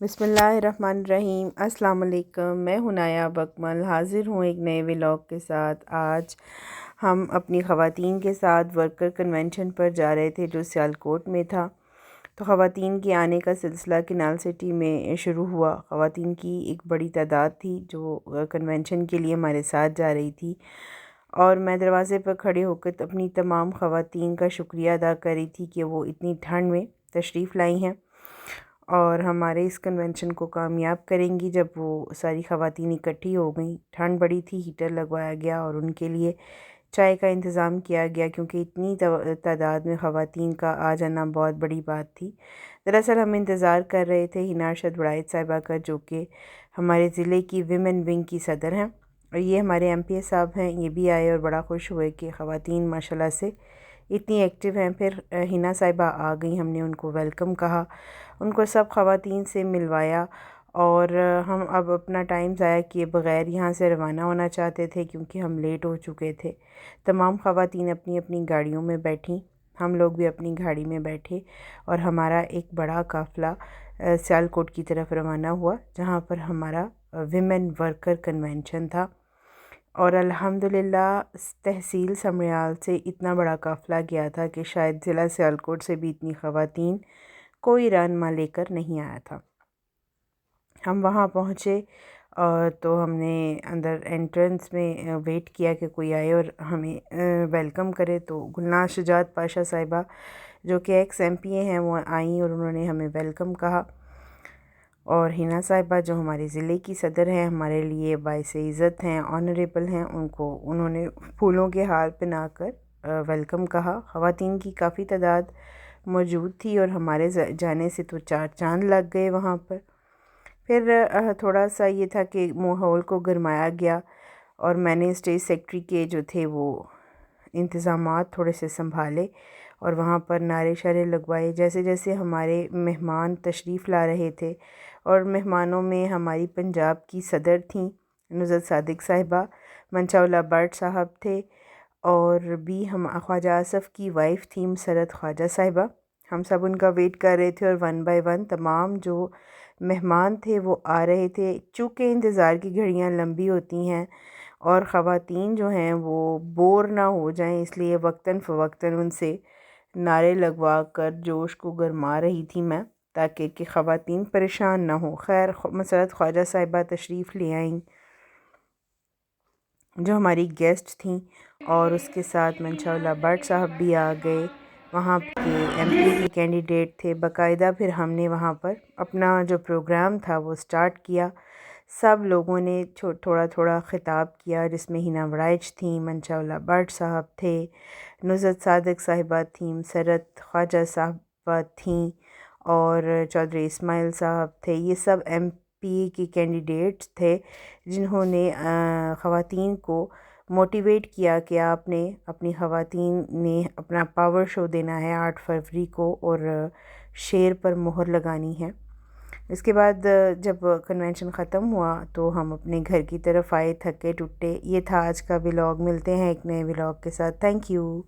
بسم اللہ الرحمن الرحیم۔ السلام علیکم، میں ہوں نایاب اکمل، حاضر ہوں ایک نئے ولاگ کے ساتھ۔ آج ہم اپنی خواتین کے ساتھ ورکر کنونشن پر جا رہے تھے جو سیالکوٹ میں تھا۔ تو خواتین کے آنے کا سلسلہ کنال سٹی میں شروع ہوا۔ خواتین کی ایک بڑی تعداد تھی جو کنونشن کے لیے ہمارے ساتھ جا رہی تھی، اور میں دروازے پر کھڑے ہو کر اپنی تمام خواتین کا شکریہ ادا کر رہی تھی کہ وہ اتنی ٹھنڈ میں تشریف لائی ہیں اور ہمارے اس کنونشن کو کامیاب کریں گی۔ جب وہ ساری خواتین اکٹھی ہو گئیں، ٹھنڈ بڑی تھی، ہیٹر لگوایا گیا اور ان کے لیے چائے کا انتظام کیا گیا، کیونکہ اتنی تعداد میں خواتین کا آ جانا بہت بڑی بات تھی۔ دراصل ہم انتظار کر رہے تھے حنا ارشد وڑائچ صاحبہ کا، جو کہ ہمارے ضلع کی ویمن ونگ کی صدر ہیں، اور یہ ہمارے ایم پی اے صاحب ہیں، یہ بھی آئے اور بڑا خوش ہوئے کہ خواتین ماشاءاللہ سے اتنی ایکٹیو ہیں۔ پھر حنا صاحبہ آ گئیں، ہم نے ان کو ویلکم کہا، ان کو سب خواتین سے ملوایا، اور ہم اب اپنا ٹائم ضائع کیے بغیر یہاں سے روانہ ہونا چاہتے تھے کیونکہ ہم لیٹ ہو چکے تھے۔ تمام خواتین اپنی اپنی گاڑیوں میں بیٹھیں، ہم لوگ بھی اپنی گاڑی میں بیٹھے، اور ہمارا ایک بڑا قافلہ سیالکوٹ کی طرف روانہ ہوا، جہاں پر ہمارا ویمن ورکر کنونشن تھا۔ اور الحمدللہ تحصیل سمریال سے اتنا بڑا قافلہ گیا تھا کہ شاید ضلع سیالکوٹ سے بھی اتنی خواتین کوئی رہنما لے کر نہیں آیا تھا۔ ہم وہاں پہنچے تو ہم نے اندر انٹرنس میں ویٹ کیا کہ کوئی آئے اور ہمیں ویلکم کرے، تو گلناز شجاعت پاشا صاحبہ جو کہ ایکس ایم پی اے ہیں وہ آئیں اور انہوں نے ہمیں ویلکم کہا، اور حنا صاحبہ جو ہمارے ضلع کی صدر ہیں، ہمارے لیے باعث عزت ہیں، آنریبل ہیں، انہوں نے پھولوں کے ہار پہنا کر ویلکم کہا۔ خواتین کی کافی تعداد موجود تھی اور ہمارے جانے سے تو چار چاند لگ گئے وہاں پر۔ پھر تھوڑا سا یہ تھا کہ ماحول کو گرمایا گیا، اور میں نے اسٹیج سیکرٹری کے جو تھے وہ انتظامات تھوڑے سے سنبھالے اور وہاں پر نعرے شعرے لگوائے جیسے جیسے ہمارے مہمان تشریف لا رہے تھے۔ اور مہمانوں میں ہماری پنجاب کی صدر تھیں نصرت صادق صاحبہ، منشا اللہ بٹ صاحب تھے، اور بھی ہم خواجہ آصف کی وائف تھیں مسرت خواجہ صاحبہ۔ ہم سب ان کا ویٹ کر رہے تھے، اور ون بائی ون تمام جو مہمان تھے وہ آ رہے تھے۔ چونکہ انتظار کی گھڑیاں لمبی ہوتی ہیں اور خواتین جو ہیں وہ بور نہ ہو جائیں، اس لیے وقتاً فوقتاً ان سے نعرے لگوا کر جوش کو گرما رہی تھی میں، تاکہ کہ خواتین پریشان نہ ہوں۔ خیر مسرت خواجہ صاحبہ تشریف لے آئیں جو ہماری گیسٹ تھیں، اور اس کے ساتھ منشا اللہ بٹ صاحب بھی آ گئے، وہاں کے ایم پی کے کینڈیڈیٹ تھے باقاعدہ۔ پھر ہم نے وہاں پر اپنا جو پروگرام تھا وہ سٹارٹ کیا۔ سب لوگوں نے تھوڑا تھوڑا خطاب کیا، جس میں حنا وڑائچ تھیں، منشا اللہ بٹ صاحب تھے، نصرت صادق صاحبہ تھیں، مسرت خواجہ صاحبہ تھیں، اور چودھری اسماعیل صاحب تھے۔ یہ سب ایم پی کے کینڈیڈیٹس تھے جنہوں نے خواتین کو موٹیویٹ کیا کہ آپ نے اپنی خواتین نے اپنا پاور شو دینا ہے 8 فروری کو، اور شیر پر مہر لگانی ہے۔ اس کے بعد جب کنونشن ختم ہوا تو ہم اپنے گھر کی طرف آئے تھکے ٹوٹے۔ یہ تھا آج کا ولاگ، ملتے ہیں ایک نئے ولاگ کے ساتھ۔ Thank you.